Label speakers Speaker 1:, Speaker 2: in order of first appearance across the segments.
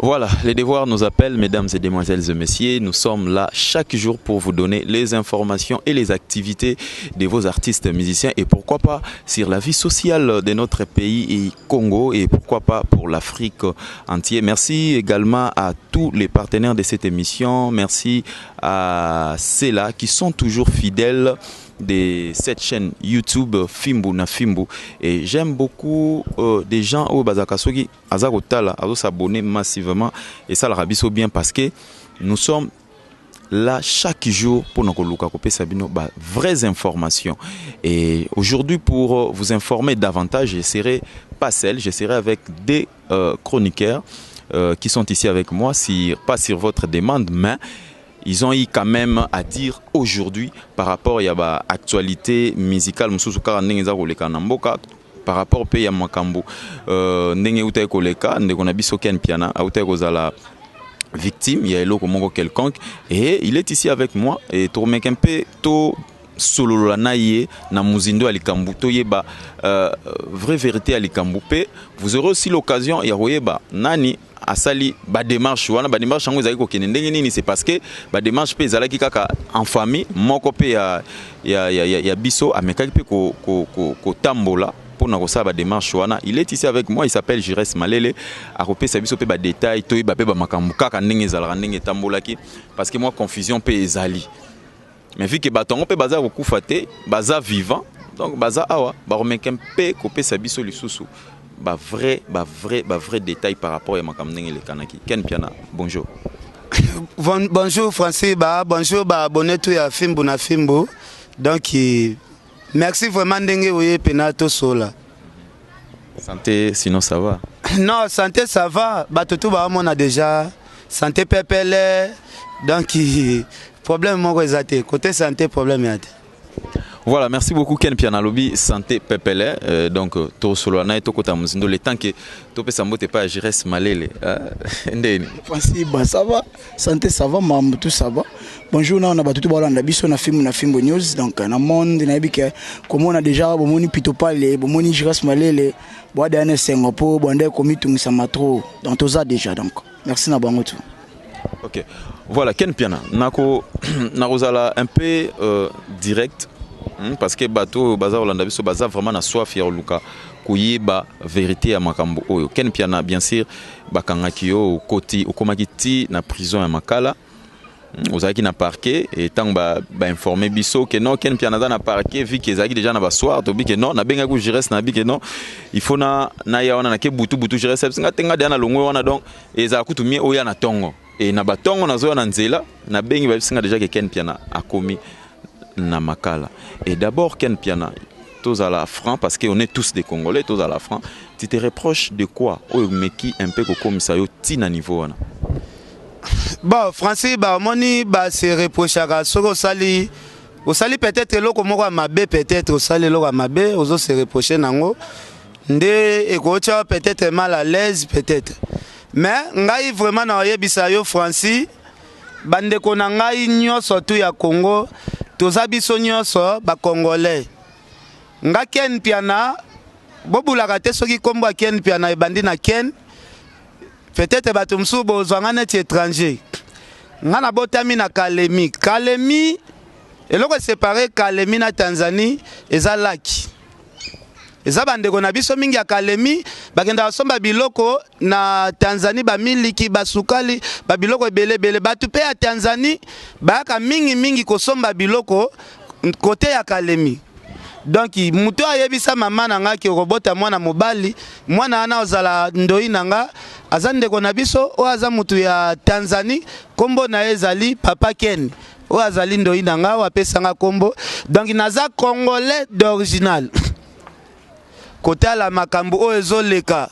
Speaker 1: Voilà, les devoirs nous appellent, mesdames et demoiselles et messieurs. Nous sommes là chaque jour pour vous donner les informations et les activités de vos artistes musiciens et pourquoi pas sur la vie sociale de notre pays Congo et pourquoi pas pour l'Afrique entière. Merci également à tous les partenaires de cette émission. Merci à ceux-là qui sont toujours fidèles de cette chaîne YouTube Fimbu na Fimbu et j'aime beaucoup des gens au Bazakasogi Azarotala à s'abonner massivement et ça le rabisso bien parce que nous sommes là chaque jour pour nous coloquer Sabino vraies informations et aujourd'hui pour vous informer davantage je serai pas seul, je serai avec des chroniqueurs qui sont ici avec moi pas sur votre demande mais ils ont eu quand même à dire aujourd'hui par rapport à l'actualité musicale par rapport au pays à Makambo. Ndenge utaye koleka, ndeko na biso Ken Piana, utaye kozala victime, il y a eloko mongo quelconque et il est ici avec moi et to mekempe to solo la naie na muzindo alikambu to yeba vraie vérité alikambu pe vous aurez aussi l'occasion ya royeba nani asali ba démarche wana ba démarche ngo ezali ko kende ndenge nini c'est parce que ba démarche pe ezalaki kaka en famille moko pe ya biso amekaki pe ko tambola pour na kosala ba démarche wana il est ici avec moi il s'appelle Jires Malele a kopé sa biso pe ba détail to yeba pe ba makambu kaka ndenge ezalaka ndenge tambolaki parce que moi confusion pe ezali mais vu que batongo pe baza kokufa te baza vivant donc baza awa ba remekem pe kopé sa biso lisusu vrai détail par rapport à Makamneng et les Kanaki. Ken Piana, bonjour.
Speaker 2: Bonjour Francis, bonjour abonné tout à Fimbu na Fimbu. Donc merci vraiment d'engue oye penato sola.
Speaker 1: Santé, sinon ça va.
Speaker 2: Non, santé ça va. Tout on a déjà santé pépélé. Donc problème mon résultat. Côté santé problème yate.
Speaker 1: Voilà, merci beaucoup Ken Piana Lobby, santé pépélé, donc to solana et to kota muzindo le temps que to pe sambote pas Jires Malele. Ndeni.
Speaker 3: Francis, ça va, santé ça va, maman tout ça va. Bonjour, on a battu tout balanda biso na Fimbu News donc na monde na bike comme on a déjà bomoni pitopale, bomoni Jires Malele, bois d'année Singapour, bondé komi tungisa matro dans tout ça déjà donc. Merci na bango tout.
Speaker 1: OK. Voilà Ken Piana, nako narozala un peu direct. Parce que bateau bazar Hollanda biso bazar vraiment na soif ya luka kuyeba vérité ya makambo oyo Ken Piana bien sûr bakangaki yo koti okomakiti na prison ya Makala ozaki na parquet et tant ba informer biso que non Ken Piana na parquet vu que ezaki déjà na ba soir to bi que non na benga ku Jires na bi que non il faut na ya wana na ke butu Jires singa tenga de na longo wana donc eza kutumie oya na tongo et na batongo na zo na nzela na bengi ba singa déjà que Ken Piana a commis na Makala. Et d'abord Ken Piana, tous à la franc parce qu'on est tous des Congolais, tous à la franc. Tu te reproches de quoi? Oh mais qui un peu comme ça yo tina niveau wana.
Speaker 2: Bon Francis moni se reproche à soko sali peut-être loko moko mabe peut-être au sali loko mabe ozo se reprocher nango ndé ekocha peut-être mal à l'aise peut-être. Mais ngai vraiment na yebisa yo Francis bande ko na ngai nyoso tu ya Congo toza biso nyonso ba Congolais nga Ken Piana bobulaka te soki kombo Ken Piana ebandi na Ken peut-être bato msusu bozwanga neti étranger nga na botami na Kalemi eloko séparé Kalemi na Tanzanie eza laki eza bandeko na biso mingi ya Kalemi bakenda somba biloko na Tanzanie bamiliki basukali babiloko ebele batu pe ya Tanzanie baka mingi kosomba biloko côté ya Kalemi donc muto ayebisa mama nanga ki robota mwana mobali mwana ana ozala ndoi nanga azandeko na biso o aza mutu ya Tanzanie kombo na ezali Papa Ken o azali ndoi nanga wapesanga kombo donc naza congolais d'original côté la makambo o ezoleka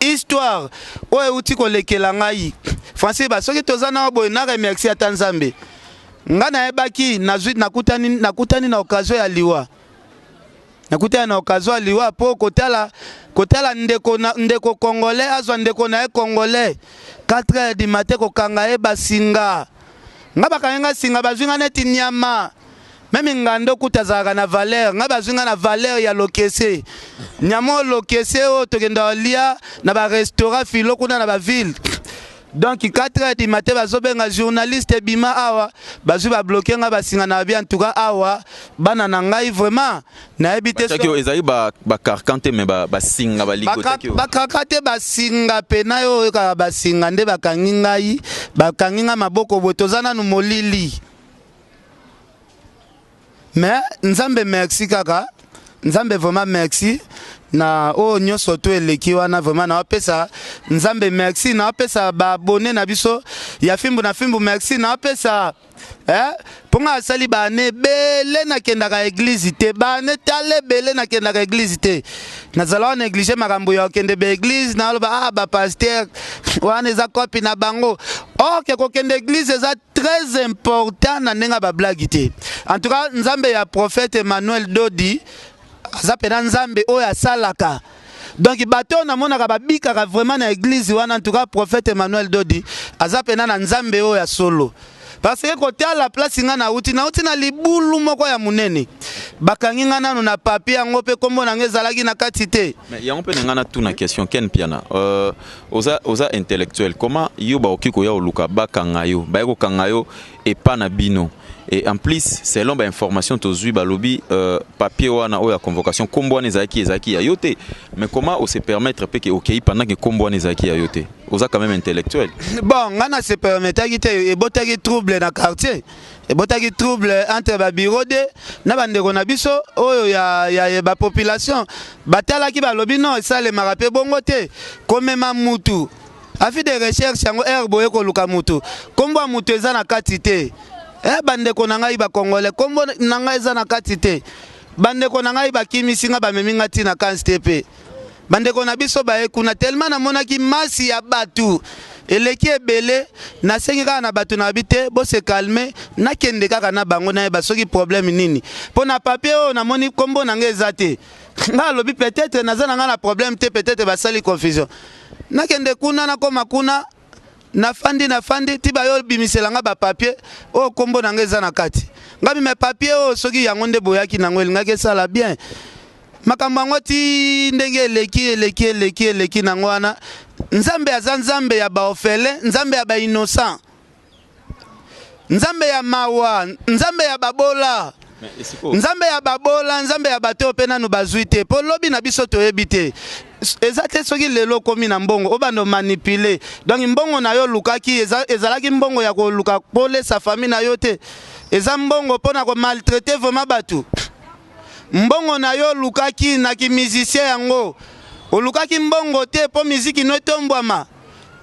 Speaker 2: histoire o euti kolekela ngai Francis soki tozana boy na remercie ya Tanzambe nga na ebaki nakutani na occasion ya liwa po kotala ndeko congolais azwa ndeko na congolais 4h du matin ko kanga basinga nga bakanga singa bazwinga neti nyama Même ngando kutazaka na valeur, nga bazunga na valeur ya lokese. Nyamo lokese o tokenda lia na ba restaurant filo kuna na ba ville. Donc 4h du matin bazobenga journaliste bima awa bazu ba bloquer nga basinga na bien en tout cas awa bana na ngai vraiment na ebité
Speaker 1: so que ezali ba karkante mais ba singa ba ligota
Speaker 2: ba karkate ba singa pena yo ka ba singa nde bakangi ngai bakangi nga maboko botozana no molili. Mais nzambe merci kaka, nzambe vraiment merci na o nyoso to eleki wana vraiment na pesa nzambe merci na pesa ba abonné na biso ya fimbu na fimbu merci na pesa ponga sali bane bele na kendaka église te bane tale bele na kendaka église te nazala négliger makambo ya kende be église na loba ba pasteur wana za kopi na bango ke ko kende église eza très important na nenga ba blague te. En tout cas nzambe ya prophète Emmanuel Dodi azapena nzambe oyo asalaka. Donc bato na monaka babikaka vraiment na église wana en tout cas prophète Emmanuel Dodi azapena na nzambe oyo ya solo. Parce que côté à la place nga na uti na libulu moko ya munene bakangi nga nanu na papier yango pe kombo na ngezalaki na katite.
Speaker 1: Mais yango pe nga na tuna question Ken Piana oza intellectuel comment yo ba okiko ya oluka bakanga yo ba ko kanga yo et pas na bino. Et en plus, selon l'information tozui balobi papier wana o ya convocation kombo wana ezaki ya yote. Mais comment on se permettre que OK pendant que kombo wana ezaki ya yote? Oza quand même intellectuel.
Speaker 2: Bon, ngana se permettre que ebotaki trouble na quartier. Ebotaki trouble entre ba bureau de na bandeko na biso oyo ya ba population. Batalaki balobi non ça le marape bongo te. Komema mutu. Afi de recherche yango herbo eko luka mutu. Kombo mutu eza na katite. Bandeko na ngai ba congolais kombo na ngai eza na kati te bandeko na ngai bakimisi nga bamemi nga tina kanstepe bandeko na biso ba ekuna tellement na monaki masi ya batu eleki ebele na sengi kaka na batu na bite bo se calmer na kende kaka na bango na ba soki problème nini po na papier o na moni kombo na ngai eza te nga lobi peut-être nazana nga na problème te peut-être basali confusion na kende kuna na koma kuna na fandi tiba yo bimisela nga ba papier o kombo na ngeza na kati ngabi me papier o soki yango nde boyaki na ngweli ngake sala bien makambo ngo ti ndenge eleki na ngwana nzambe aza nzambe ya ba ofele nzambe ya ba innocent nzambe ya mawa nzambe ya babola nzambe ya babola nzambe ya bato pe nanu bazwi te po lobi na biso toyebi te eza te soki lelo komi na mbongo obando manipuler donc mbongo na yo lukaki ezalaki mbongo ya koluka pole sa famille na yo te eza mbongo pona ko maltraiter vraiment batu mbongo na yo lukaki na ki musicien yango olukaki mbongo te po muziki no etombwama.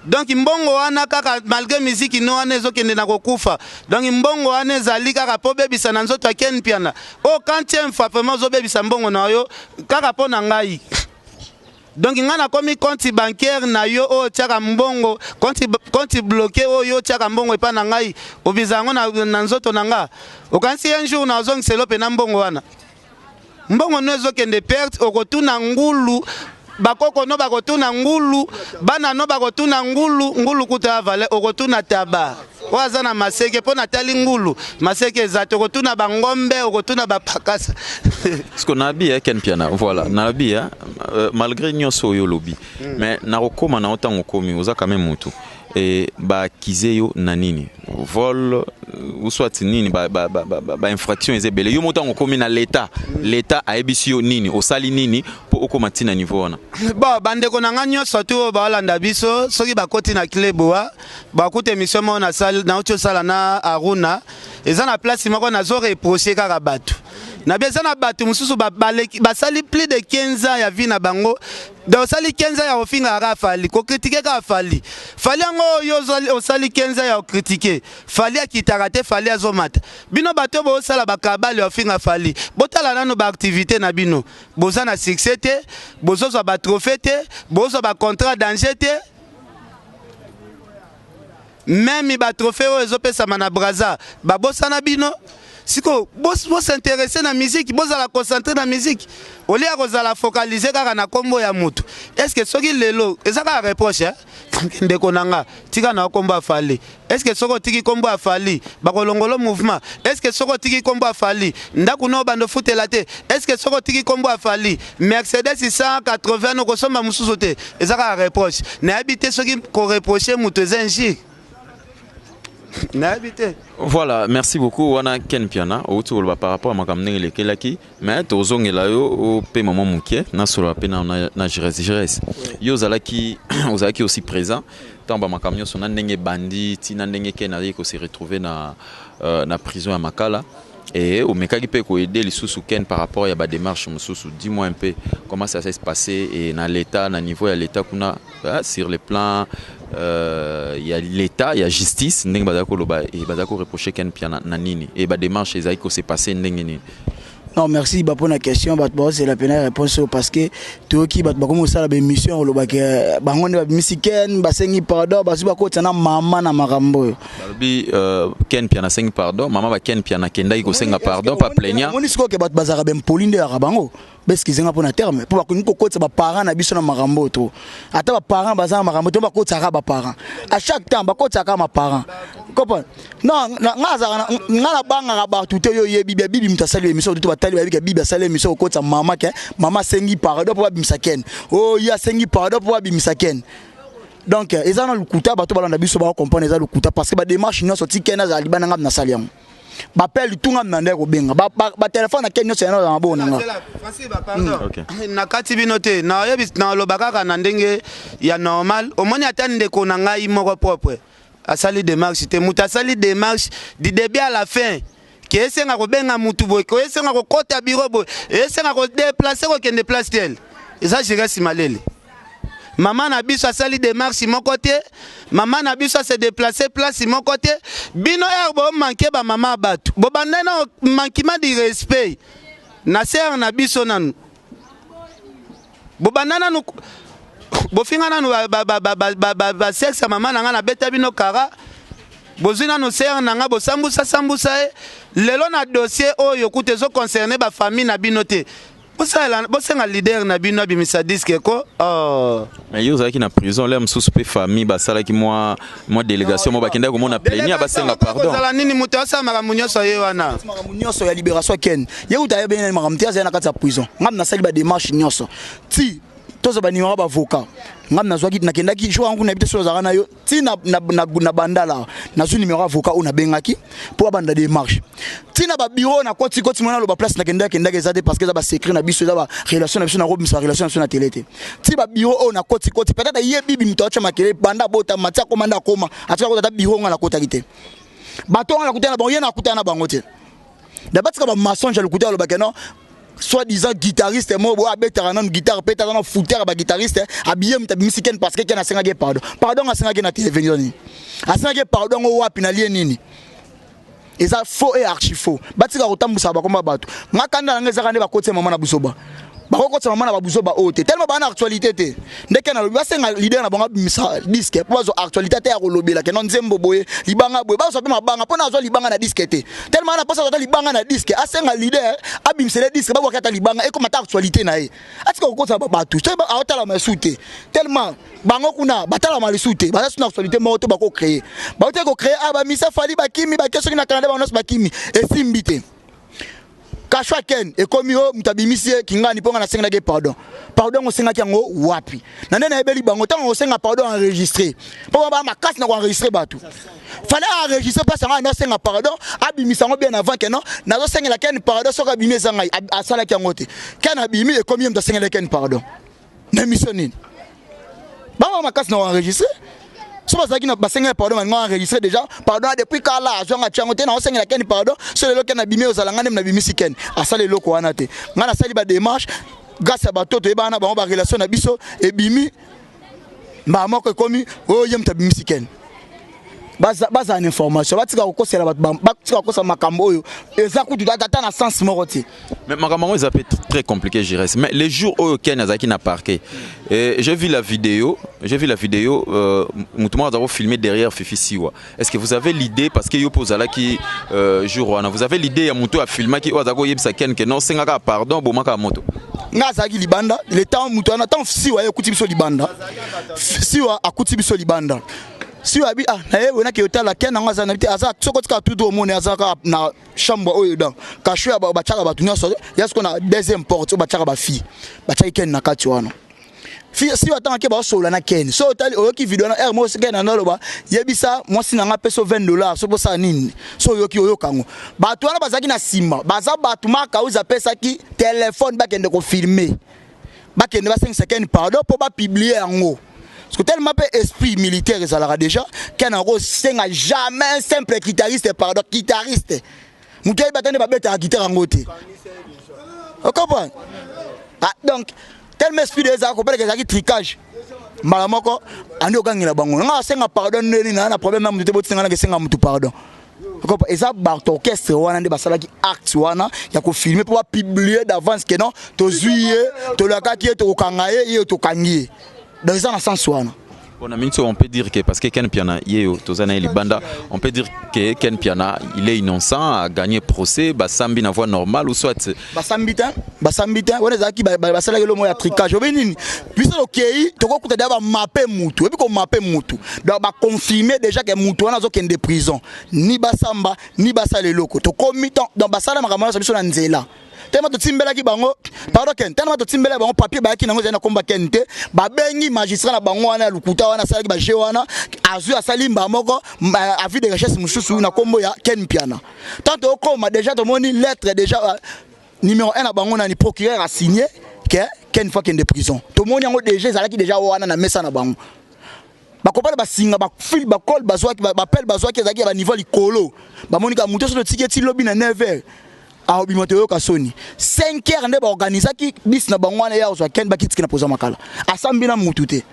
Speaker 2: Donc mbongo wana kaka malgré musique no wana ezokende na kokufa. Donc mbongo wana ezali kaka po bebisa na nzoto Ken Piana. O quantième fois vraiment zo bebisa mbongo na yo kaka po na ngai. Donc ngana komi compte bancaire na yo o tiaka mbongo compte bloqué o yo tiaka mbongo epa na ngai obizango na nzoto na nga. Okansi un jour na zong selo pe na mbongo wana. Mbongo no ezokende perte okotuna ngulu bakoko no bakotuna ngulu bana no bakotuna ngulu kuta vale okotuna taba waza na maseke pona tali ngulu maseke za okotuna bangombe okotuna bapakasa
Speaker 1: ce qu'on a bien Ken Piana voilà na bien malgré nyoso yo lobby mais na kokoma na otango komi oza quand même mutu et ba kizeyo na nini vol ou soit nini ba infraction ezebele yo motango komi na l'état a ebisio nini osali nini po okoma tina niveau wana
Speaker 2: ba bandeko na nganyo surtout ba landa biso soki bakoti na kleboa bakute mission mo na salle na ocho sala na Aruna eza na place moko na zo reprocher kaka batu na beza na batu mususu basali plus de 15 ans ya vie na bango donc osali 15 ans ya ofinga ka fali ko critiquer ka fali yango yo osali 15 ans ya critiquer fali akitaka te fali azomata bino bato bo osala bakabali ofinga fali botala nano ba activité na bino boza na succès te bozo ba trophée te bozo ba contrat danger te même ba trophée o ezopesa mana braza ba bossa na bino siko bo s'intéresser na musique, bo za la concentrer na musique. Au lieu de la focaliser kaka na kombo ya mutu. Est-ce que soki lelo ezaka reproche ndeko nanga tika na kombo afali? Est-ce que soko tiki kombo afali bakolongolo mouvement? Est-ce que soko tiki kombo afali ndaku no bando futela te? Est-ce que soko tiki kombo afali Mercedes 180 no kosomba mususu te? Ezaka reproche. Na habité soki ko reprocher mutu ezenji.
Speaker 1: Voilà, merci beaucoup. Wana Ken Piana, autour par rapport à ma campagne les Kelaki, mais tozong elayo au pe maman mouké, na solo pena na jires. Yo zalaki, ozalaki aussi présent. Tant ba ma camion son ndenge bandi, tina ndenge Ken ali ko se retrouver na prison à Makala. Et au mekaki pe ko aider les sous Ken par rapport à ba démarche mususu. Dis-moi un peu comment ça s'est passé et na l'état, na niveau à l'état kuna sur les plans il y a l'état, il y a justice, ndenge bazako loba et bazako reprocher Ken Piana na nini et ba démarche ezaki s'est passé ndenge nini.
Speaker 3: Non, merci pour la question. C'est la peine de répondre parce que tout qui va commencer la mission, le bac, bangon de Michigan, basengi pardon, basuba côté na maman na marambo.
Speaker 1: Balbi Ken Piana sengi pardon, maman va Ken Piana kenda iko senga pardon, pas plaignant.
Speaker 3: On dit que bat bazara ben Pauline de Arabango. Parce qu'ils ont un terme pour que nous côté ba parents na biso na marambo to. Ata ba parents bazara marambo to ba côté saka ba parents. À chaque temps ba côté saka ma parents. Comprends? Non, ngaza ngala banga ba tout yo yebi bibi mtasali émission de to batali ba bibi sali émission côté maman ke maman sengi pardon pour bimisa Ken. Oh ya sengi pardon pour bimisa Ken. Donc ils ont le kuta ba to balanda biso ba comprendre ils ont le kuta parce que ba démarche non sorti Ken za libana ngam na saliam. Bapel tunga mnande ko benga ba téléphone na Ken nyose na bo nanga.
Speaker 2: Francis ba pardon. Na kati binote na yebi na lobaka kana ndenge ya normal omoni atande ko na ngai moko propre. Asali démarche te muta sali démarche du début à la fin. Qui est senga ko benga mutu boy, ko esenga ko kota bureau boy, esenga ko déplacer ko kende place tel. Et ça je reste malele. Maman na biso asali démarche mon côté, maman na biso se déplacer place mon côté. Bino er bo manquer ba maman batu. Bo bandana manquement de respect. Na ser na biso nanu. Bo bandana nu bo finga nanu ba sexe maman na na beta bino kara. Bozina no ser nanga bo sambusa lelo na dossier oyo kutezo concerné ba famille na binote. Bosenga leader na bino bimisa disque ko
Speaker 1: mais yo zaki na prison là msusupe famille basala ki moi délégation mo bakenda ko mona plaignir basenga pardon
Speaker 2: zala nini muto asa makamunyo so ye wana
Speaker 3: makamunyo so ya libération Ken ye utaye ben makamtia za na kati ya prison ngam na sali ba démarche nyoso ti tozo ba numéro ba avocat ngam na zwaki na kendaki jo wangu na bité so za na yo ti na bandala na zu numéro avocat on a bengaki pour banda démarche ti na ba bureau na koti mona lo ba place na kendaki ezade parce que za ba secret na biso za ba relation na biso na robe sa relation na télé te ti ba bureau on a koti peut-être ye bibi mtoacha makele banda bota matia komanda koma atika ko ta bureau ngala kota kite bato ngala kutana bon ye na kutana bango te d'abatika ba mensonge le kutana lo bakeno soi-disant guitariste mo bo abetara na guitare petara na fouteur ba guitariste habillé mutabimisi Ken parce que Ken asenga ke pardon asenga ke na télévision ni asenga ke pardon o wapi na lie nini eza faux et archi faux batika kotambusa ba komba bato ngakanda na ngeza kande ba kote mama na busoba ba kokota mama na ba busoba ote tellement ba na actualité te ndeke na lobi asenga leader na bonga bimisa disque pour zo actualité te ya kolobela ke non nzembo boye libanga boye ba so pe mabanga pona zo libanga na disque te tellement na posa zo libanga na disque asenga leader abimsele disque ba kokata libanga e komata actualité na ye atika kokota ba bato te ba awtala masute tellement bango kuna batala malisute ba suna actualité mo to ba ko créer ba to ko créer aba misa fali ba kimi ba keso na Canada ba nos ba kimi e simbite Kashwa Ken et comme yo mutabimisi kingani ponga na senga ke pardon on senga kiango wapi na nene ebeli bango tango senga pardon enregistré pour ba makasi na ko enregistrer batu fallait enregistrer pas ça na senga pardon abimisa ngo bien avant que non na zo senga la Ken pardon so ka bimisa ngai asala kiango te Ken abimi et comme yo mutasenga la Ken pardon na mission nini ba makasi na enregistrer so bazaki na basenga pardon nga enregistré déjà pardon depuis kala azonga tchangote na osenga Ken pardon so lelo Ken abimé ozala ngane na bimisi Ken asale loko wana te nga na sali ba démarche grâce à batoto ebana ba relation na biso ebimi ba moko komi o yem tabimisi Ken baza une information batika kokosela batika kokosa makambo oyo eza kutu data na sens moroti.
Speaker 1: Mais makambo ça peut être très compliqué je reste. Mais les jours où Ken Azaki n'a parqué, j'ai vu la vidéo, Moutouma a filmé derrière Fifi Siwa. Est-ce que vous avez l'idée parce que Yopo Zalaki jour vous avez l'idée à Moutou a filmé qui Ozago Yebsa Ken que non sengaka pardon bomaka moto.
Speaker 3: Ngazaki libanda le temps Moutoua na temps Siwa ekuti biso libanda. Siwa akuti biso libanda. Si abi na ye wona ke yotala Ken ngaza na biti aza sokotika tout au monde azaka na chambre oyo dan kasho ya ba chaka batu nyoso yasko na deuxième porte ba chaka ba fille ba chaka Ken na kati wana fille si watanga ke ba sola na Ken so tali oyoki video na mo se Ken na loba yebisa mo sinanga peso $20 so posa nini so oyoki oyokango batu wana bazaki na simba baza batu maka uza pesa ki téléphone ba kende ko filmer ba kende ba 5 secondes pardon pour ba publier yango. Parce que tellement esprit militaire ça l'aura déjà qu'un euro n'a jamais un simple guitariste pardon guitariste mouté batane ba beta guitare en côté on comprend donc tellement esprit de ça qu'on parle que ça qui tricage malamoko andi okangila bango nga senga pardon neli na problème na muté botinga na senga mutu pardon on comprend et ça barto orchestre wana ndi basala ki acte wana ya ko filmer pour publier d'avance que non to zuié to lakaki to kangaye yo to kangié. Dans un sens wana.
Speaker 1: On peut dire que parce que Ken Piana yeo tozana libanda, on peut dire que Ken Piana il est innocent a gagné procès, basambi na voie normale ou soit
Speaker 3: basambita on zaki basala lo mo ya tricage obenini biso okei toko kuta ba mapper mutu et puis ko mapper mutu donc ba confirmer déjà que mutu wana zo kende prison ni basamba ni basale loko to committant donc basala makamana biso na nzela. Tellement de timbela ki bango pardon Ken tellement de timbela bango papier ba ki nango zena komba Kente ba bengi magistrat na bango wana lukuta wana sala ki ba je wana azu asali mba moko avis de recherche mususu na kombo ya Ken Piana tant au koma déjà to moni lettre déjà numéro 1 na bango na ni procureur a signé que Ken fois de prison to moni yango déjà zala ki déjà wana na mesa na bango ba kopala ba singa ba fil ba call ba zwaki ba appel ba zwaki zaki ba niveau likolo ba moni ka muto so le ticket lobby na 9h. A obimoto kasoni 5h nde ba organiser ki bis na bangwana ya zo Ken bakitiki na poza makala asambi na mutute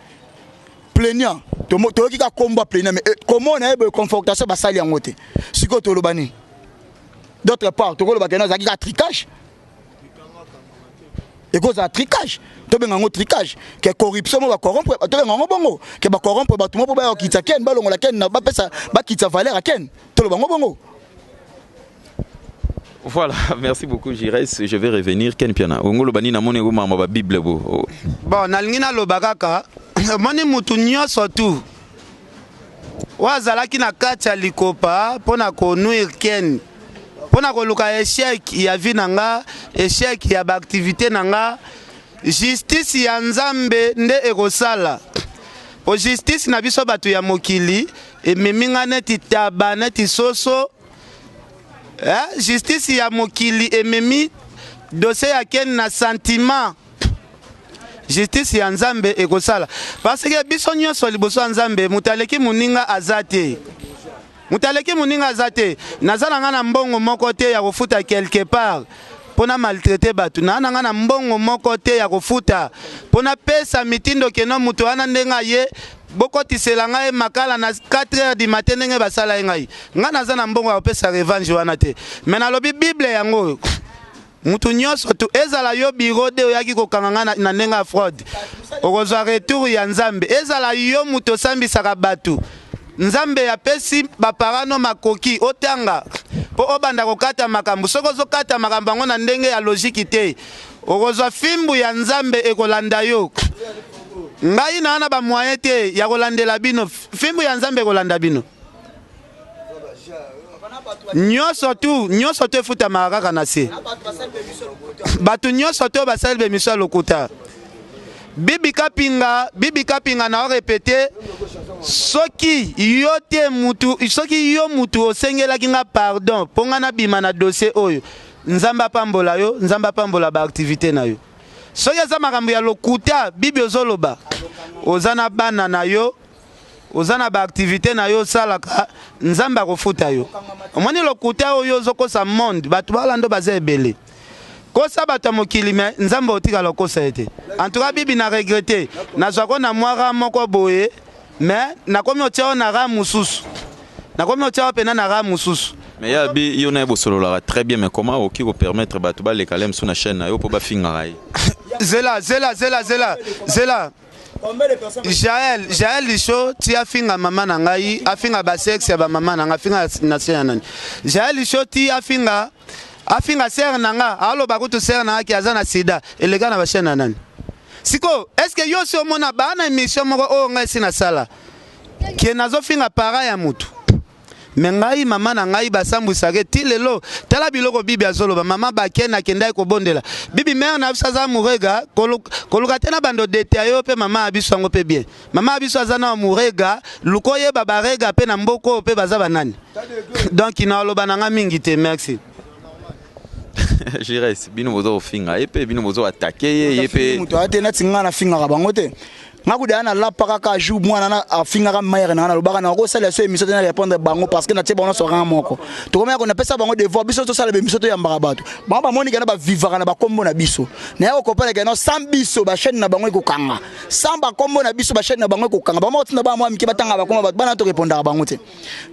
Speaker 3: plaignant to ki ka komba plaignant mais comment na ebe confortation ba sali yango te siko to lobani d'autre part to ko loba kena zaki ka tricage et cause à tricage to benga ngo tricage que corruption mo ba corrompre to benga ngo bongo que ba corrompre ba tumo po ba okitsa Ken ba longola Ken na ba pesa ba kitsa valeur à Ken to loba ngo bongo.
Speaker 1: Voilà, merci beaucoup Jires. Je vais revenir Ken Piana. Ongolo bani na moni ngoma ma Bible bo.
Speaker 2: Bon, na lingina lobakaka. Moni mutu nyoso tu. Wazalaki na kati ya likopa pona ko nuire Ken. Pona ko luka échec ya vie nanga, échec ya ba activité nanga. Justice ya Nzambe nde ekosala. O justice na biso batu ya mokili e meminga neti taba neti soso. Justice ya mokili ememi dossier ya Ken na sentiment justice ya Nzambe ekosala parce que biso nyonso liboso ya Nzambe mutaleki muninga azate nazala nga na mbongo moko te ya kofuta quelque part pona maltraiter batu na nga na mbongo moko te ya kofuta pona pesa mitindo keno mutu wana ndenga ye boko tisela ngai makala na 4h du matin ndenge basala ngai nga naza na mbongo ya kopesa revanche wana te mais na lobi Bible yango mutu nyonso tu ezala yo biro de oyaki kokanga nga na ndenge ya fraude okozwa retour ya Nzambe ezala yo mutu osambisaka batu Nzambe ya pesi baparano makoki otanga po obanda kokata makambo soko zokata makambo yango na ndenge ya logique te okozwa fimbu ya Nzambe ekolanda yo ngai na ana ba moyen te ya kolandela bino fimbu ya Nzambe kolanda bino nyoso tu futa makaka na se batu nyoso tu basalbe miso lokuta bibi kapinga na répéter soki yo mutu osengelaki nga pardon ponga na bima na dossier oyo Nzamba pambola ba activité na yo soki eza makambo ya lokuta bibi ozoloba ozana bana na yo ozana ba activité na yo salaka Nzamba kofuta yo omoni lokuta oyo zokosa monde batu balando baza ebele kosa bato mokili me Nzamba otika lokosa ete en tout cas bibi na regretter na zwako na mwara moko boye mais na komi otia na ra mususu na komi otia pena na ra mususu.
Speaker 1: Mais ya bi yo na bosolola très bien, mais comment oki ko permettre ba to ba le kalem sur na chaîne na yo po ba finga rai.
Speaker 2: Zela. Jaël Licho ti afinga mama na ngai, afinga ba sexe ya ba mama na nga, afinga na chaîne nani. Jaël Licho ti afinga ser na nga, alo ba kutu ser na ki azana sida, elega na ba chaîne nani. Siko, est-ce que yo si omona ba na émission moko o ngai sina sala? Ki nazo finga para ya mutu. Mengai mama na ngai basambwisake ti lelo tala biloko bibi azoloba mama bakena kenda ko bondela bibi mère na biso za murega koluka tena bando dete ayo pe mama abiso ngo pe bien mama abiso azana murega lukoye babarega pe na mboko pe baza banani donc ina loba na nga mingi te merci.
Speaker 1: J'irai bino bozo finga epe bino bozo attaquer epe
Speaker 3: muto atena tinga na finga ka bango te ngakuda na la pakaka jou mwana na afinga ka mayere na lobaka na ko sala so émission na répondre bango parce que na tie bango so ran moko to komaya ko na pesa bango devoir biso to sala be émission to ya mbaka bato bango ba moni kana ba vivara na ba kombo na biso na yo ko pala kana sans biso ba chaîne na bango ko kanga sans ba kombo na biso ba chaîne na bango ko kanga ba mo tinda ba mo miki batanga ba kombo ba bana to répondre bango te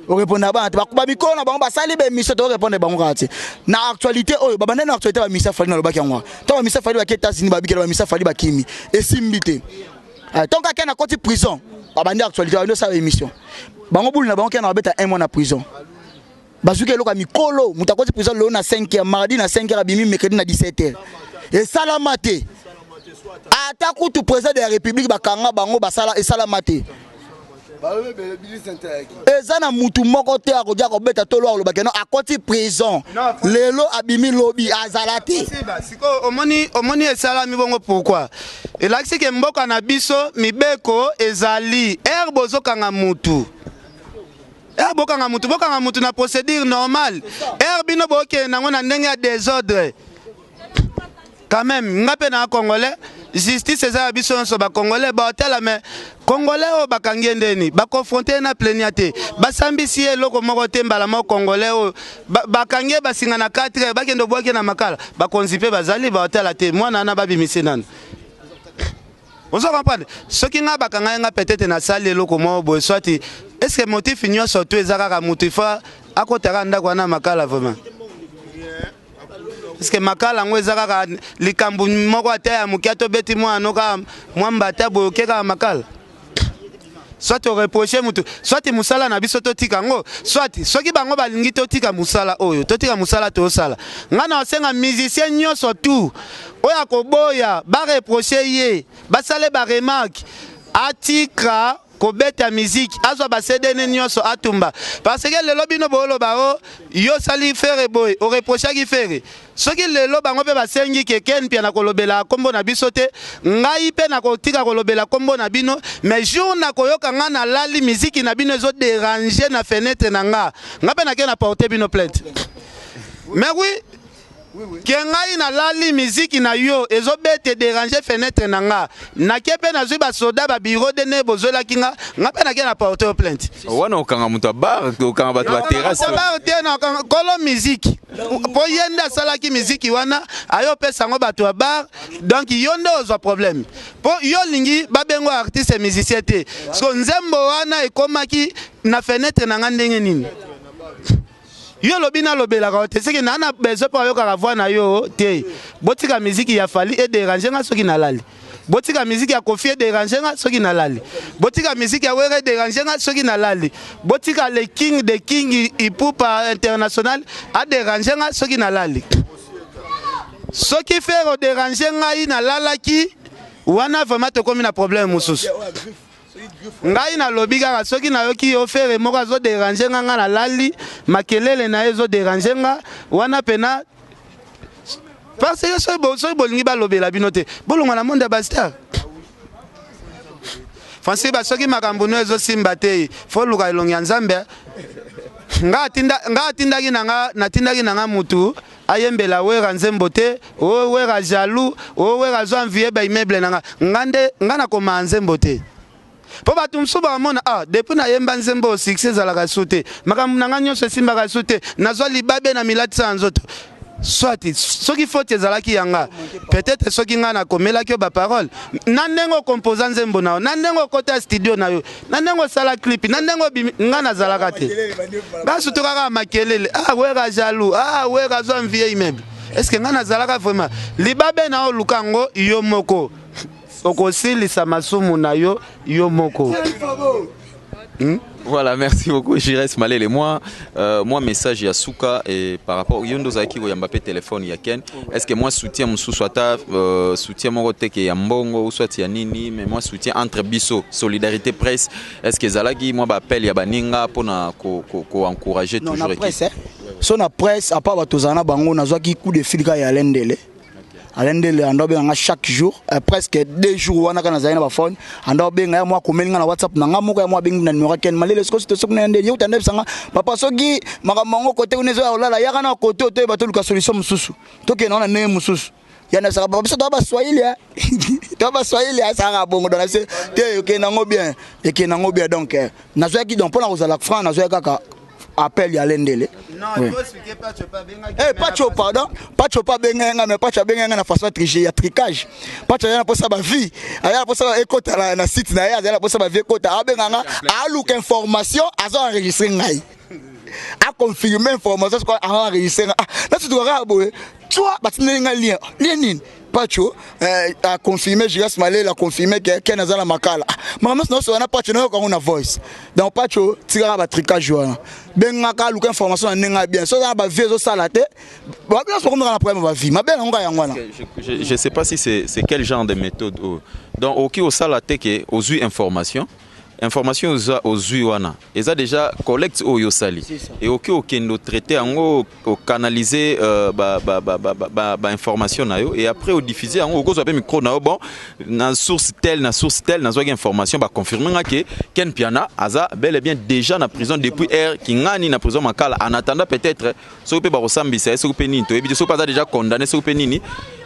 Speaker 3: o répondre ba ba mikolo na bango ba sali be émission to répondre bango kati na actualité oyo ba bana na actualité ba misa fali na lobaki yango to ba misa fali ba États-Unis ba bikela ba misa fali ba kimi esimbité. Tant qu'à na côté prison, babandi actualité on sa émission. Bango boule na bango na beta 1 mois na prison. Bazuke loka mikolo, muta côté prison lo na 5h, mardi na 5h abimi mercredi na 17h. Et salamate. Ata kutu président de la République bakanga bango basala et salamate. Ezana mutu moko te akodia ko beta tolo alobaka no akoti prison. Lelo abimi lobi azalati.
Speaker 2: Siko omoni esalami bongo pourquoi? Elakisi ke mboka na biso mibeko ezali erbozo kanga mutu. Bokanga mutu na procédure normale. Bino boke nango na ndenge ya désordre. Quand même, ngape na Congolais, justice eza biso nso ba Congolais ba hôtel mais Congolais o bakangi ndeni ba confronter na pleniate basambisi eloko moko te mbala mo Congolais o bakangi basinga na 4 bakendo boke na makala ba konzipe bazali ba hôtel te mwana na babimisi nana. Vous comprenez? Ce qui n'a pas peut-être na salle eloko moko bo soit est-ce que motif nyo surtout ezaka motifa akotaka ndako na makala vraiment? Parce que makala ngo ezaka likambu moko ata ya mukiato beti mwana ka mwamba tabo keka makala. Soit au reprocher mutu, soit musala na biso to tika ngo, soit soki bango balingi to tika musala oyo, to tika musala to sala. Ngana osenga musicien nyoso tout. Oya ko boya, ba reprocher ye, ba sale ba remarque. Atika ko beta musique, azo ba cede nyoso atumba. Parce que le lobby no bolo bao, yo sali faire boy, o reprocher ki faire. Soki lelo bango pe basengi keken pia na kolobela kombo na biso te ngai pe na kotika kolobela kombo na bino mais jour na koyoka nga na lali musique na bino ezo déranger na fenêtre na nga pe na ke na porter bino plainte mais oui ke ngai na lali musique na yo ezo bete déranger fenêtre na nga na ke pe na zui ba soda ba bureau de ne bozola kinga pe na ke na porter plainte
Speaker 1: wana okanga mutu bar okanga bato ba terrasse
Speaker 2: bar te na kolo musique po yenda sala ki musique wana ayo pesa ngo bato ba bar donc yonde ozwa problème po yo lingi babengo artiste musicien te so nzembo wana ekomaki na fenêtre na nga ndenge nini yo lobina lobela ka te seki na na bezo pa yo ka voix na yo te botika musique ya fali et déranger nga soki na lali botika musique ya Kofi déranger nga soki na lali botika musique ya Were déranger nga soki na lali botika le king de king ipupa international a déranger nga soki na lali soki faire déranger nga ina lalaki wana vraiment to komi na problème mususu ngai na lobi kaka soki na yoki ofere moko azo déranger nga na lali makelele na ezo déranger nga wana pena parce que soy bolingi balobela bino te bolonga na monde ba star Francis ba soki makambo no ezo simba te fo luka elongi ya Nzambe nga atindaki na nga mutu ayembela wera nzembo te o wera jaloux o wera zo envier ba immeuble na nga na koma nzembo te po batu msuba amona depuis na yemba nzembo succès zalaka sute makambo na nga nyonso esimbaka sute nazwa libabe na milati sa nzoto soit soki faute ezalaki yanga peut-être soki nga na komelaki ba parole na ndengo composant nzembo na na ndengo kota studio na yo na ndengo sala clip na ndengo nga na zalaka te ba sutukaka makelele ah wera jaloux ah wera zo envier immeuble est-ce que nga na zalaka vraiment libabe na o lukango yo moko okosilisa masumu na yo yo moko.
Speaker 1: Voilà, merci beaucoup Jires Malele. Moi, message à Souka et par rapport au Yondo Zaki ou Yambape téléphone Yaken. Est-ce que moi soutien mon soit soutien mon côté qui Yambongo ou soit Yanini, mais moi soutien entre Bisso, solidarité presse. Est-ce que Zalagi moi appelle Yabaninga pour encourager toujours l'équipe.
Speaker 3: Son la presse à part Batozana Bango na qui coup de fil ya Lendele. Alendele andobenga chaque jour presque 2 jours wana kana zaina ba phone andobenga moi komelinga na WhatsApp na ngamo ko moi bengi na numéro ken malele sko to sokna ndele yo tande sanga papa soki makambo côté unezo olala ya kana côté to ba to luka solution mususu to ke na ne mususu yana saka papa so to ba Swahili to ba Swahili saka bongo dona se te yo ke na ngo bien et ke na ngo bien donc na zo ki donc pour na kozala franc na zo kaka appel ya Lendele.
Speaker 2: Non, il faut expliquer Pacho pas benga.
Speaker 3: Eh Pacho pardon, Pacho pas benga mais Pacho benga na façon de tricher, il y a tricage. Pacho yana pour ça ba vie, yana pour ça écoute na site na yana pour ça ba vie écoute a benga a look information a enregistrer ngai. A confirmer information ce qu'on a enregistré. Là tu dois regarder toi ba tinga lien nini. Pacho a confirmé, Jires Malele a confirmé que Ken Azala Makala. Maman, non, on a Pacho, on a voice. Donc Pacho, tira ba tricage. Bengaka, look information, on a bien. So, on a vu ça la tête. Bon, bien, on a problème ma vie. Ma belle, on a
Speaker 1: je ne sais pas si c'est quel genre de méthode. Donc, au qui au salaté que aux informations. Information aux wana et ça déjà collecte au yosali et au kendo traité en au canaliser information na yo et après au diffuser en au appelle micro na bon na source telle na information ba confirmer que Ken Piana aza bel et bien déjà na prison depuis hier qui ngani na prison makala en attendant peut-être so pe ba resambisa so pe nini to ebi so pas déjà condamné so pe nini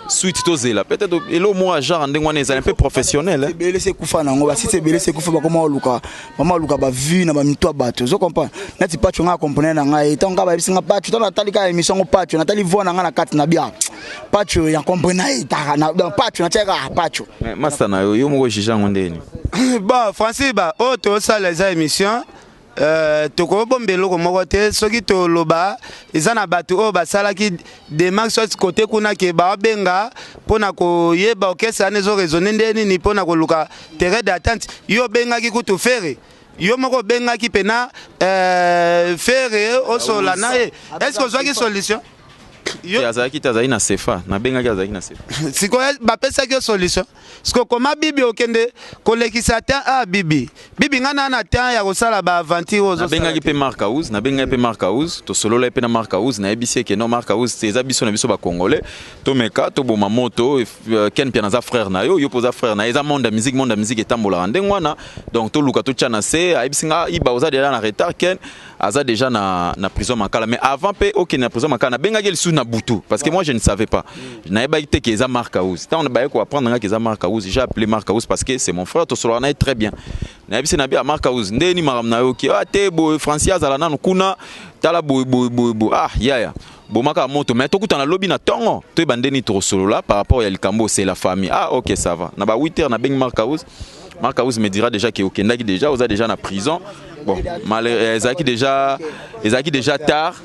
Speaker 1: suite tozela peut-être et le moi genre ndengwana est un peu professionnel
Speaker 3: belé c'est kufa nango ba si c'est belé c'est kufa ba comment luka mama luka ba vu na ba mitwa bato zo comprendre nati Pacho nga comprendre na ngai tonga ba bisinga Pacho to na talika émission ko Pacho na tali voix na nga na kati na bia Pacho ya comprendre na Pacho na teka Pacho
Speaker 1: master na yo moko jija ngondeni
Speaker 2: bon Francis ba o to ça les émissions toko bombelo ko moko te soki to loba ezana bato o basalaki démarche soit côté kuna ke ba benga pona ko yeba okesa nezo raisonner ndeni ni pona ko luka terrain d'attente yo benga ki kutu faire yo moko benga ki pena faire o sola na est-ce que soit solution
Speaker 1: yo azaki tazai na sefa na benga ki azaki na sefa
Speaker 2: siko ba pesa ki solution siko koma bibi okende kolekisa ta bibi ngana na ta ya kosala ba aventure ozo
Speaker 1: benga ki pe marka house na benga pe marka house to solola pe na marka house na ebisi ke no marka house c'est biso na biso ba congolais to meka to boma moto Ken Piana za frère na yo poza frère na eza monde musique etambola ndengwana donc to luka to tchana se abisinga iba oza déjà na retard Ken aza déjà na prison makala mais avant pe OK na prison makala na benga ki sous na Boutou parce que moi je ne savais pas. Je n'avais pas été qu'ils a marque house. Tant on a pas quoi apprendre qu'ils a marque house. J'ai appelé marque house parce que c'est mon frère. Tout cela est très bien. Nabi c'est nabi à marque house. Ndeni maram na yo ki ah te bo Francia zalana nkuna tala bo ah ya. Bomaka moto mais to kuta na lobby na tongo. To bandeni to solo là par rapport à Likambo c'est la famille. Ah OK ça va. Na ba 8h na beng marque house. Marque house me dira déjà que OK ndaki déjà vous a déjà na prison. Bon, ezaki déjà tard.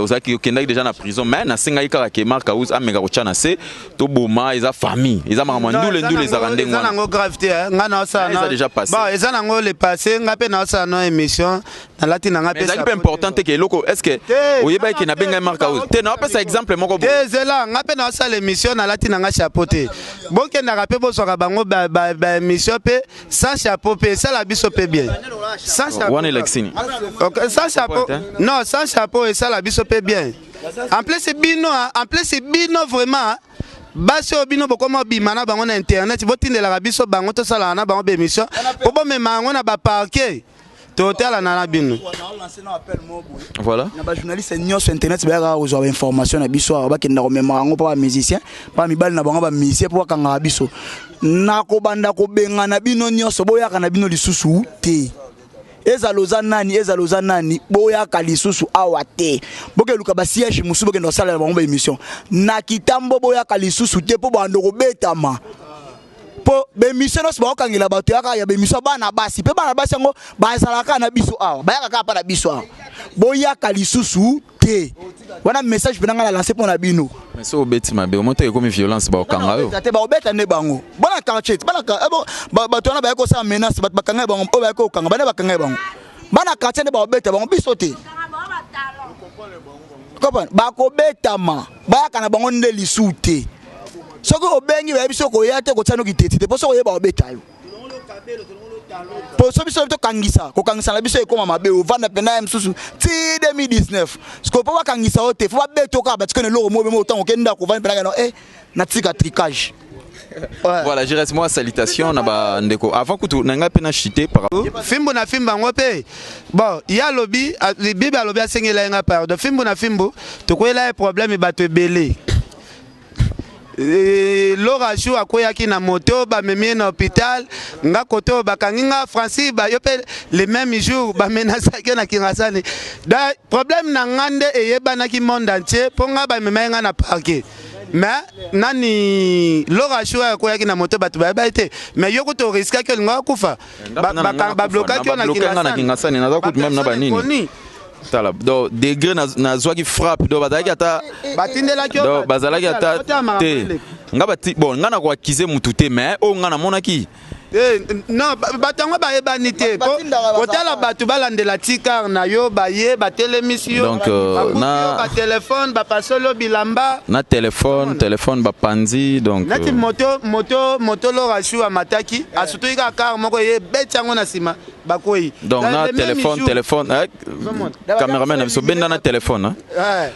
Speaker 1: Ozaki okendaki déjà na prison mais na singa ikaka ke marka house ameka kochana se to boma eza famille eza makambo ndule za randengwa
Speaker 2: eza nango gravité nga na ça na
Speaker 1: déjà passé
Speaker 2: bon eza nango le passé nga pe na ça no émission na lati na nga pe
Speaker 1: ça c'est important que loko est-ce que oyeba ke na benga marka house te na pesa exemple moko
Speaker 2: bon ezela nga pe na ça l'émission na lati na nga chapeau te bon ke na rapé bo soka bango ba émission pe sans chapeau pe ça la biso pe bien sans chapeau
Speaker 1: one election
Speaker 2: sans chapeau non sans chapeau ça la biso pe bien en plus c'est bino vraiment basi obino bokoma bimana bango na internet botindela ka biso bango to sala na bango bémission po bo mema ngo na ba parquet total na bino
Speaker 1: voilà
Speaker 3: na ba journaliste nyo sur internet ba ozo information na biso ba kenda ko mema ngo pa musicien pa mibali na bango ba musicien po kanga biso na ko banda ko benga na bino nyo so boyaka na bino lisusu te ezaloza nani boya kalisusu awate boke luka ba siège musu boke no sala ba émission na kitambo boya kalisusu te po bandoko betama po be mission no ba okangela bato yaka ya be mission bana basi pe bana basi ngo ba salaka na biso awa ba yaka pa na biso awa boya kalisusu te wana message penanga la lancer pour na bino
Speaker 1: mais so beti mabe o moto ekomi violence ba okanga yo
Speaker 3: te ba obeta ne bango bona quartier bana bato na ba ko sa menace bat bakanga bango o ba ko okanga bana bakanga bango bana quartier ne ba obeta bango biso te ba ko betama ba yaka na bango nde lisute soko obengi ba biso ko yate ko tsano kitete te poso ko yeba obeta yo poso biso to kangisa ko kangisa na biso e koma mabe o vanda pena msusu ti 2019 sko po ba kangisa ote fo ba beto ka ba tsikone lo mo be mo tango kenda ko vanda pena no na tika tricage.
Speaker 1: Voilà, je reste moi salutation na ba ndeko avant que nanga pena chité par
Speaker 2: fimbo na fimba ngope bon ya lobby bibi a lobby asengela nga pardon fimbo na fimbo to ko ela problème ba to belé Laura Chou akoyaki na moto ba memie na hôpital nga koto bakanginga Francis ba yope les mêmes jours ba menasaki na Kingasani da problème na ngande eyebana ki monde entier ponga ba memie nga na parquet mais nani Laura Chou akoyaki na moto batu ba été mais yoko to risque que nga kufa ba bloquer na
Speaker 1: Kingasani na ko même na ba nini tala do degré na zwaki frappe do bazalaki ata
Speaker 2: batindelaki do
Speaker 1: bazalaki ata te nga bati bon nga na ko akize mutu te mais o nga na monaki
Speaker 2: non batango ba ebani te kotala batu balandela tikar na yo baye batelémission
Speaker 1: donc na
Speaker 2: ba téléphone ba pasolo bilamba
Speaker 1: na téléphone ba panzi donc
Speaker 2: nati moto lo rashu amataki asutu ika car moko ye betango na sima bakoyi
Speaker 1: donc na téléphone caméraman so benda na téléphone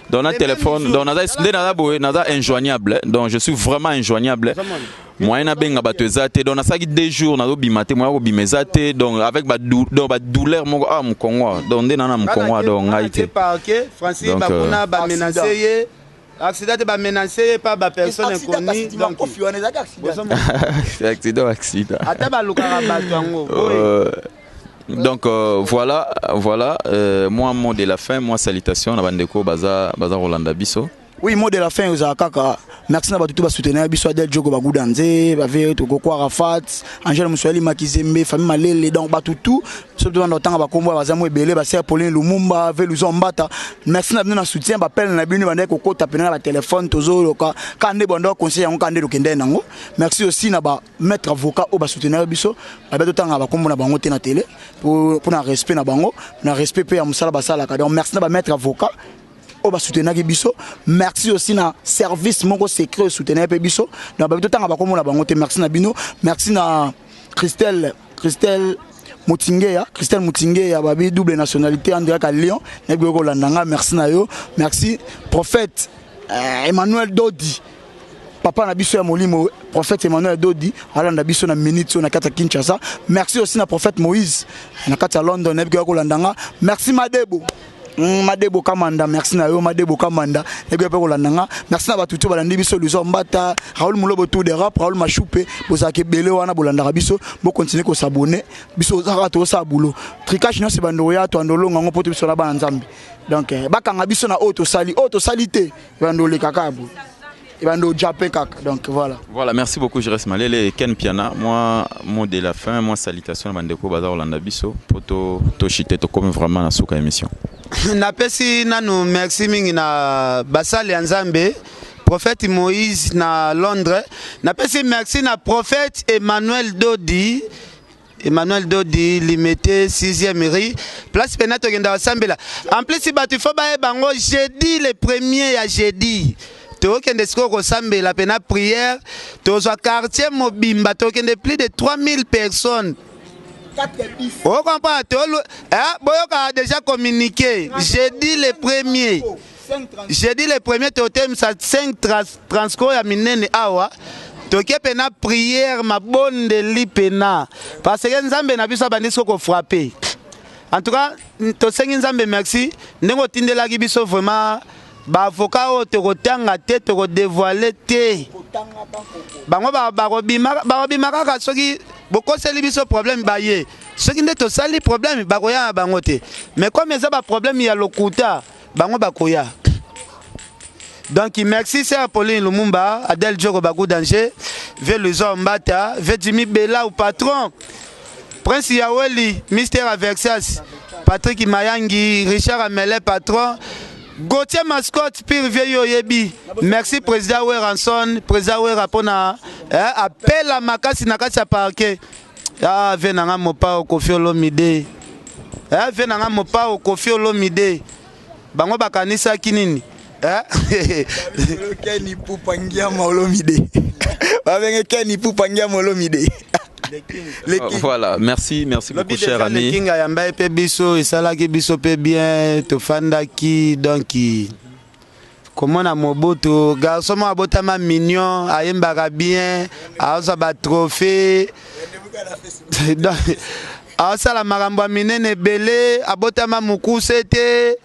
Speaker 1: donc na téléphone donc na injoignable donc je suis vraiment injoignable moi na benga bato ezate donc na saki 2 jours na bimate moi ko bimezate donc avec ba douleur moko mkongo donc ndena na mkongo donc ngaite
Speaker 2: Francis bakuna ba menacer accident ba menacer pas ba personne inconnue donc
Speaker 1: accident
Speaker 2: ata ba lukara bato ngo
Speaker 1: donc voilà moi mot de la fin moi salutation na bandeko baza Rolanda Biso.
Speaker 3: Oui, mot de la fin aux Akaka. Merci na batutu ba soutenir biso Adel Djoko ba Goudanze, ba Véré Toko Arafat, Angèle Moussouali Makizembe, famille Malele donc batutu, surtout dans temps ba kombo ba zamu ebele ba Sir Pauline Lumumba, Veluzo Mbata. Merci na bino na soutien ba pelle na bino ba ndeko ko tapena ba téléphone tozo loka kande bondo conseiller on kande lokende nango. Merci aussi na ba maître avocat au ba soutenir biso, ba beto tanga ba kombo na bango te na télé pour na respect na bango, na respect pe ya musala ba sala ka. Donc merci na ba maître avocat ba soutenir biso. Merci aussi na service moko secret soutenir pe biso na ba tanga ba komona bango te. Merci na bino, merci na Christelle Moutingeya babi double nationalité Andrea ka Lyon na biko landanga. Merci na yo, merci prophète Emmanuel Dodi papa na biso ya molimo prophète Emmanuel Dodi alanda biso na minute na kata Kinshasa. Merci aussi na prophète Moïse na kata London na biko landanga. Merci Madebo Kamanda, merci na yo Madebo Kamanda et puis pour landanga. Merci na batutu balandi biso Luzo Mbata Raoul Mulobo tout de rap Raoul Machoupe bozake belé wana bolandaka biso bo continuer ko s'abonner biso zaka to sa boulot tricage no se bando ya to andolonga ngo poto biso la ba nzambe donc bakanga biso na auto salité bando le kakabo et bando japé kaka donc voilà
Speaker 1: merci beaucoup je reste Malele Ken Piana moi mot de la fin moi salutation na bandeko bazar Rolanda Biso poto to chité to comme vraiment na suka émission
Speaker 2: na pesi nanu merci mingi na basali ya Nzambe prophète Moïse na Londres na pesi merci na prophète Emmanuel Dodi limité 6e rue place penato genda sambela en plus batu fo ba bango jeudi le premier ya jeudi tokende siko sambela pena prière tozwa quartier Mobimba tokende plus de 3000 personnes. Oh, comprends, boyoka a déjà communiqué. Jeudi le premier, tu as 5 transco ya minene awa. Toke pena prière ma bonne de li pena. Parce que Nzambe na biso bandi soko frapper. En tout cas, to sengi Nzambe merci. Nengo tindela ki biso vraiment ba avocat o te kotanga te te ko dévoiler te bango ba kaka soki bokoseli biso problème ba ye soki nde to sali problème ba koya bango te mais comme eza ba problème ya lokuta bango ba koya. Donc merci c'est Pauline Lumumba, Adel Djoko Bagou Danger, ve Luzo Mbata, ve Jimmy Bella ou patron, Prince Yaweli, Mister Aversas, Patrick Mayangi, Richard Amele patron, Gauthier Mascotte, Pire Vieyo Yebi. Merci président Weranson, président Werapona, appel à Makasi Nakasi à parquet. Ah venanga mopa au Kofi Olomide. Venanga mopa au Kofi Olomide. Bango bakanisa kinini.
Speaker 3: Kenny Poupangia Molomide.
Speaker 1: Voilà, merci beaucoup cher ami.
Speaker 2: King ayamba pe biso esalaki biso pe bien to fandaki donc comment na moboto garçon mo abotama mignon ayembaka bien aoza ba trophée aosala makambo ya minene ebele abotama mokuse te.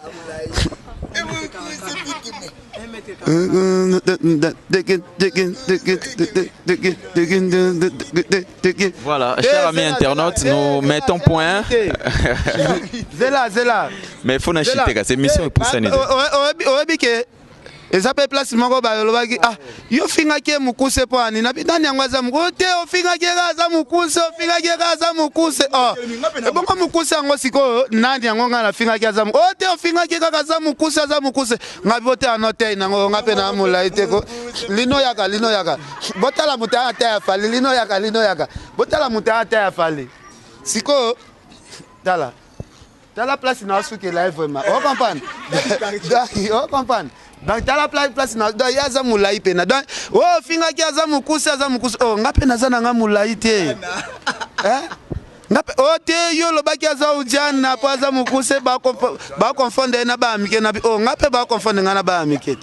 Speaker 1: Voilà, chers amis internautes, nous mettons point.
Speaker 2: Zela.
Speaker 1: Mais il faut n'acheter c'est mission pour ça.
Speaker 2: Et ça peut place moko ba lobaki ah yo finga ke mukuse po ani na bidani yango za mukote o finga ke za mukuse oh e bongo mukuse yango siko nani yango ngana finga ke za ote o finga ke za mukuse ngabi bote anote nango ngape na mulai te ko lino yaka botala mutata ya fali lino yaka botala mutata ya fali siko tala place na suke live vraiment on comprend donc tala place na do yaza mulai pena donc oh finga ki aza mukuse oh ngape naza nga mulai te ngape oh te yo lobaki aza ujana po aza mukuse ba confondre na ba amike na oh ngape ba confondre nga na ba amike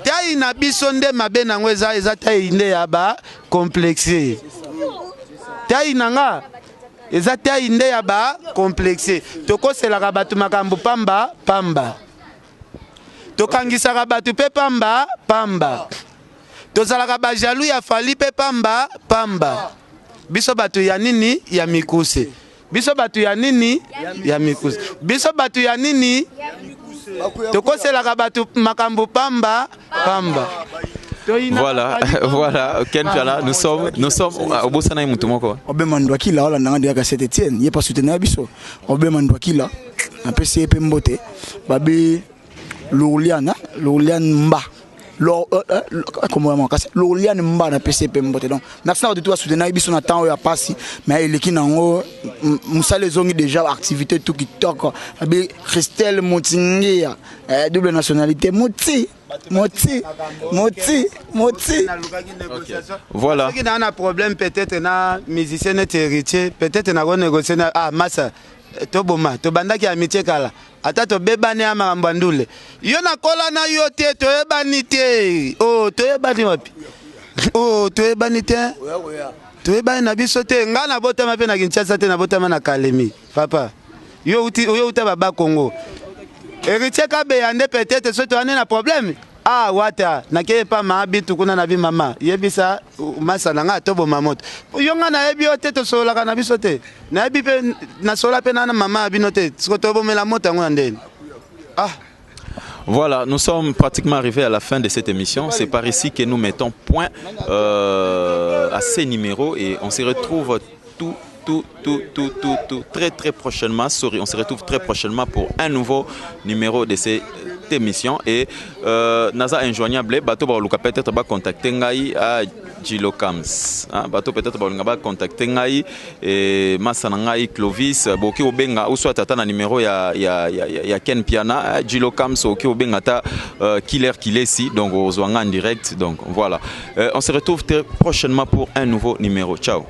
Speaker 2: tai na biso nde mabe na ngweza eza tai nde ya ba complexe tai nanga eza tai nde ya ba complexe tokosela bato makambo pamba tokangisaka bato pe pamba tozalaka ba jaloux ya fali pe pamba biso bato ya nini ya mikuse biso bato ya nini ya mikuse biso bato ya nini tokoselaka bato makambo pamba.
Speaker 1: Voilà, Ken Piala, nous sommes au Bossana et Moutoumoko.
Speaker 3: Obemandwa Kila, on a dit à Saint-Etienne, il n'y a pas soutenu à Bisso. Obemandwa Kila, un PC Pembote, Babi Lourlian Mba. Comment on dit Lourlian Mba na PC Pembote. Donc, maintenant, de tout à soutenir Bisso, on attend à passer, mais il est qui n'en Moussa les ont déjà activité tout qui toque. Babi Christelle Motingia, double nationalité, Moti.
Speaker 2: Voilà. Si on a un problème, peut-être na musicien et héritier, peut-être na renégocier ah massa toboma tobanda ki amitié kala ata to bebane ama mbandule yo na kola na yo te to ebani te oh to ebani wapi oh to ebani te to ebani na biso te nga na botama pe na Kinshasa te na botama na Kalemi papa yo uta baba Congo héritier kabe yande peut-être so to ane na problème ah wata nakeye pa mabitu kuna na bi mama yebisa masala nga to boma moto yo nga na yebi ote to sola kana biso te na yebi pe na sola pe na mama abino te siko to bomela moto ngo ndeni ah.
Speaker 1: Voilà, nous sommes pratiquement arrivés à la fin de cette émission. C'est par ici que nous mettons point à ces numéros et on se retrouve très prochainement. On se retrouve très prochainement pour un nouveau numéro de cette émission et Naza injoignable bateau ba peut-être ba contacter ngai à Gilocams bateau peut-être ba contacter ngai et masana ngai Clovis boki obenga ou soit tata na numéro ya Ken Piana Gilocams oki obenga ta killer Kilesi donc ozwanga en direct donc voilà on se retrouve très prochainement pour un nouveau numéro. Ciao.